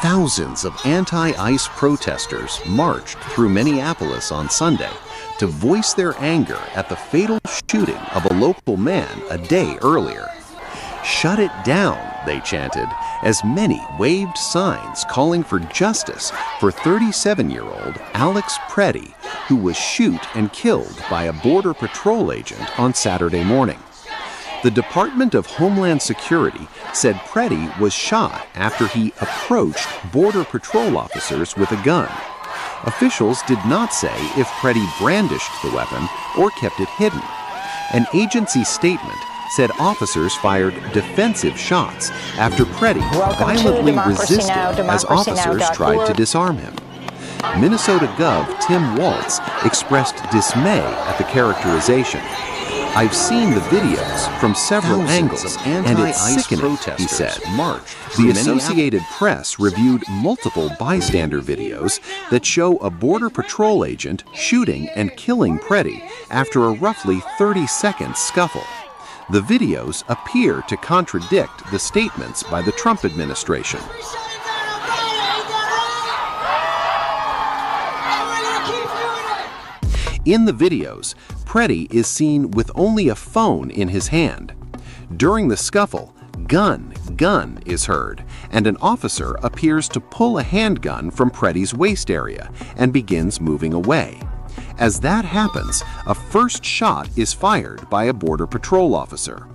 Thousands of anti-ICE protesters marched through Minneapolis on Sunday to voice their anger at the fatal shooting of a local man a day earlier. "Shut it down," they chanted, as many waved signs calling for justice for 37-year-old Alex Pretti, who was shot and killed by a Border Patrol agent on Saturday morning. The Department of Homeland Security said Pretti was shot after he approached Border Patrol officers with a gun. Officials did not say if Pretti brandished the weapon or kept it hidden. An agency statement said officers fired defensive shots after Pretti violently resisted as officers tried to disarm him. Minnesota Gov. Tim Waltz expressed dismay at the characterization. "I've seen the videos from several angles, and it's sickening," he said. The Associated Press reviewed multiple bystander videos that show a Border Patrol agent shooting and killing Pretti after a roughly 30-second scuffle. The videos appear to contradict the statements by the Trump administration. In the videos, Pretti is seen with only a phone in his hand. During the scuffle, "gun, gun" is heard, and an officer appears to pull a handgun from Pretti's waist area and begins moving away. As that happens, a first shot is fired by a Border Patrol officer.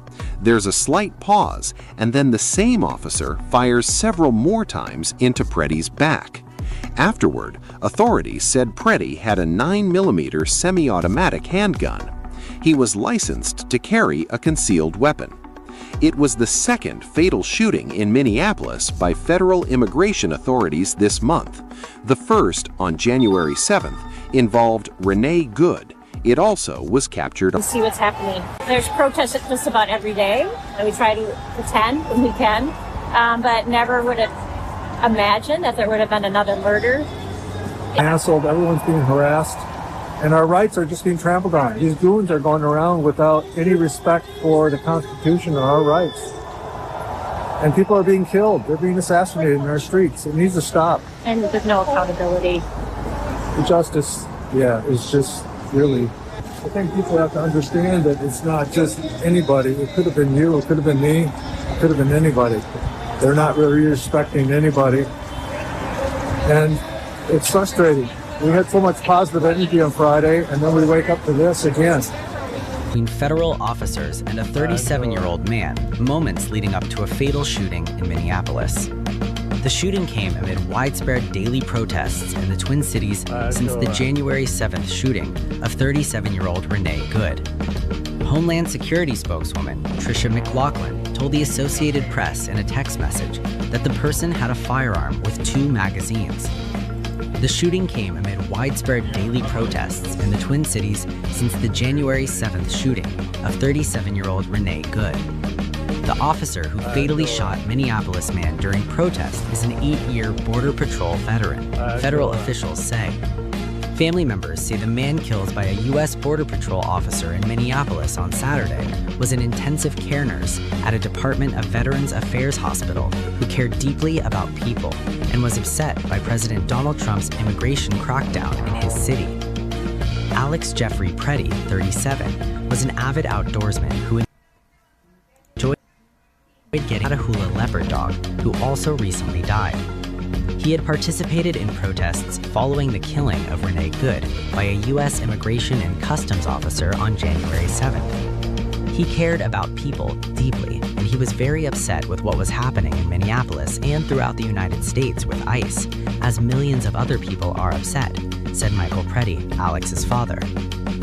There's a slight pause, and then the same officer fires several more times into Pretti's back. Afterward, authorities said Pretti had a 9mm semi-automatic handgun. He was licensed to carry a concealed weapon. It was the second fatal shooting in Minneapolis by federal immigration authorities this month. The first, on January 7th, involved Renee Good. It also was captured. See what's happening. There's protests just about every day, and we try to attend when we can, but never would have imagined that there would have been another murder. Hassled, everyone's being harassed, and our rights are just being trampled on. These goons are going around without any respect for the Constitution or our rights. And people are being killed. They're being assassinated in our streets. It needs to stop. And there's no accountability. The justice, is just really... I think people have to understand that it's not just anybody. It could have been you, it could have been me, it could have been anybody. They're not really respecting anybody. And it's frustrating. We had so much positive energy on Friday, and then we wake up to this again. Between federal officers and a 37-year-old man, moments leading up to a fatal shooting in Minneapolis. The shooting came amid widespread daily protests in the Twin Cities since the January 7th shooting of 37-year-old Renee Good. Homeland Security spokeswoman Tricia McLaughlin told the Associated Press in a text message that the person had a firearm with 2 magazines. The shooting came amid widespread daily protests in the Twin Cities since the January 7th shooting of 37-year-old Renee Good. The officer who fatally shot Minneapolis man during protest is an 8-year Border Patrol veteran, federal officials say. Family members say the man killed by a U.S. Border Patrol officer in Minneapolis on Saturday was an intensive care nurse at a Department of Veterans Affairs hospital who cared deeply about people and was upset by President Donald Trump's immigration crackdown in his city. Alex Jeffrey Pretti, 37, was an avid outdoorsman who enjoyed getting a hula leopard dog, who also recently died. He had participated in protests following the killing of Renee Good by a U.S. Immigration and Customs officer on January 7th. He cared about people deeply, and he was very upset with what was happening in Minneapolis and throughout the United States with ICE, as millions of other people are upset, said Michael Pretti, Alex's father.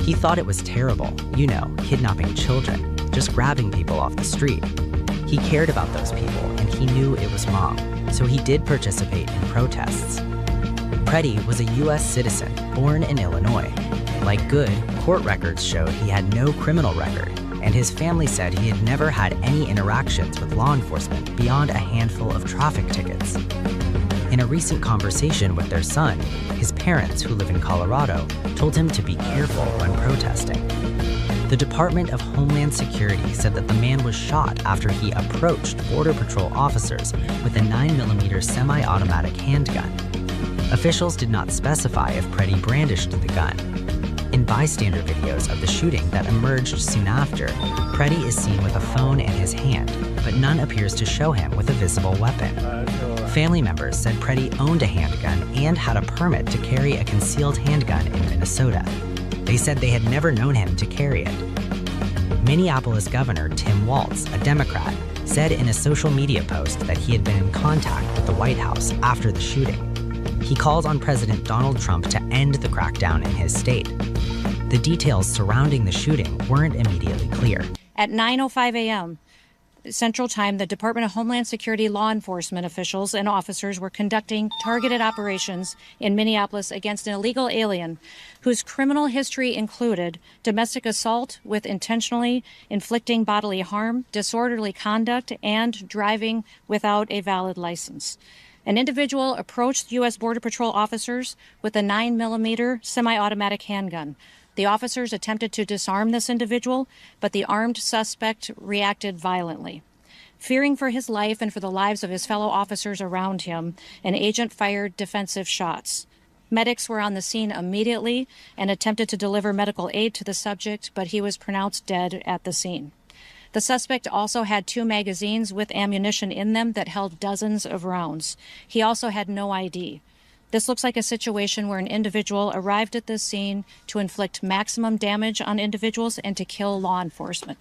He thought it was terrible, kidnapping children, just grabbing people off the street. He cared about those people, and he knew it was wrong, so he did participate in protests. Pretti was a U.S. citizen born in Illinois. Like Good, court records showed he had no criminal record, and his family said he had never had any interactions with law enforcement beyond a handful of traffic tickets. In a recent conversation with their son, his parents, who live in Colorado, told him to be careful when protesting. The Department of Homeland Security said that the man was shot after he approached Border Patrol officers with a 9mm semi-automatic handgun. Officials did not specify if Pretti brandished the gun. In bystander videos of the shooting that emerged soon after, Pretti is seen with a phone in his hand, but none appears to show him with a visible weapon. Family members said Pretti owned a handgun and had a permit to carry a concealed handgun in Minnesota. They said they had never known him to carry it. Minneapolis Governor Tim Walz, a Democrat, said in a social media post that he had been in contact with the White House after the shooting. He called on President Donald Trump to end the crackdown in his state. The details surrounding the shooting weren't immediately clear. At 9:05 a.m. Central Time, the Department of Homeland Security law enforcement officials and officers were conducting targeted operations in Minneapolis against an illegal alien whose criminal history included domestic assault with intentionally inflicting bodily harm, disorderly conduct, and driving without a valid license. An individual approached U.S. Border Patrol officers with a 9mm semi-automatic handgun. The officers attempted to disarm this individual, but the armed suspect reacted violently. Fearing for his life and for the lives of his fellow officers around him, an agent fired defensive shots. Medics were on the scene immediately and attempted to deliver medical aid to the subject, but he was pronounced dead at the scene. The suspect also had 2 magazines with ammunition in them that held dozens of rounds. He also had no ID. This looks like a situation where an individual arrived at this scene to inflict maximum damage on individuals and to kill law enforcement.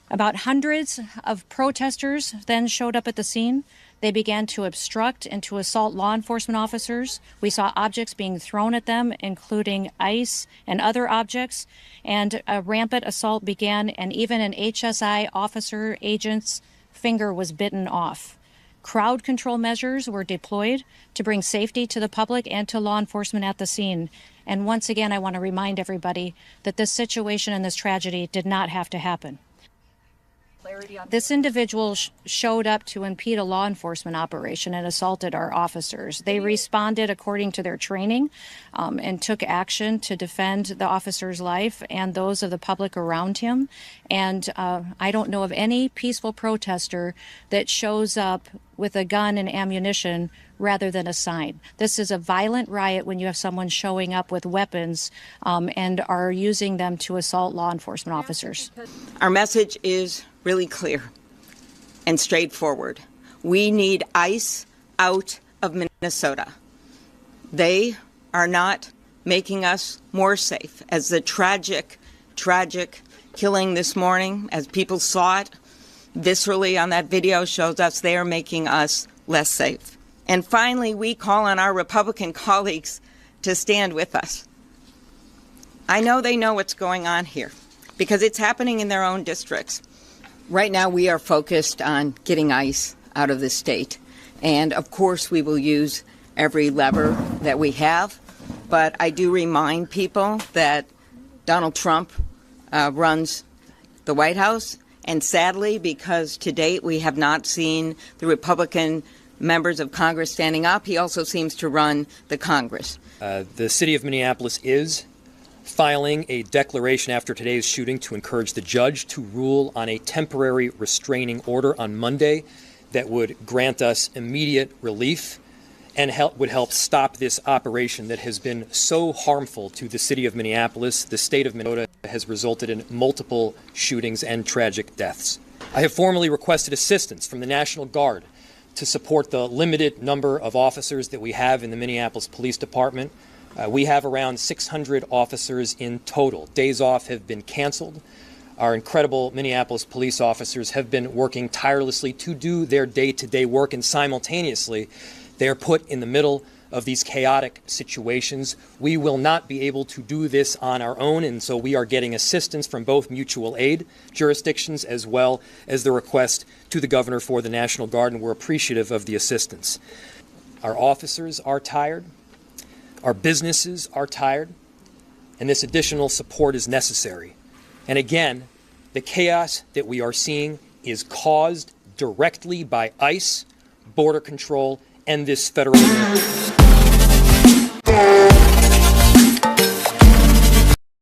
About hundreds of protesters then showed up at the scene. They began to obstruct and to assault law enforcement officers. We saw objects being thrown at them, including ice and other objects, and a rampant assault began, and even an HSI officer agent's finger was bitten off. Crowd control measures were deployed to bring safety to the public and to law enforcement at the scene. And once again, I want to remind everybody that this situation and this tragedy did not have to happen. This individual showed up to impede a law enforcement operation and assaulted our officers. They responded according to their training and took action to defend the officer's life and those of the public around him. And I don't know of any peaceful protester that shows up with a gun and ammunition rather than a sign. This is a violent riot when you have someone showing up with weapons and are using them to assault law enforcement officers. Our message is really clear and straightforward. We need ICE out of Minnesota. They are not making us more safe. As the tragic killing this morning, as people saw it viscerally on that video, shows us they are making us less safe. And finally, we call on our Republican colleagues to stand with us. I know they know what's going on here because it's happening in their own districts. Right now, we are focused on getting ICE out of the state. And of course, we will use every lever that we have. But I do remind people that Donald Trump runs the White House. And sadly, because to date we have not seen the Republican members of Congress standing up, he also seems to run the Congress. The city of Minneapolis is filing a declaration after today's shooting to encourage the judge to rule on a temporary restraining order on Monday that would grant us immediate relief and would help stop this operation that has been so harmful to the city of Minneapolis. The state of Minnesota has resulted in multiple shootings and tragic deaths. I have formally requested assistance from the National Guard to support the limited number of officers that we have in the Minneapolis Police Department. We have around 600 officers in total. Days off have been canceled. Our incredible Minneapolis police officers have been working tirelessly to do their day-to-day work, and simultaneously they are put in the middle of these chaotic situations. We will not be able to do this on our own, and so we are getting assistance from both mutual aid jurisdictions as well as the request to the governor for the National Guard, and we're appreciative of the assistance. Our officers are tired. Our businesses are tired, and this additional support is necessary. And again, the chaos that we are seeing is caused directly by ICE, Border Control, and this federal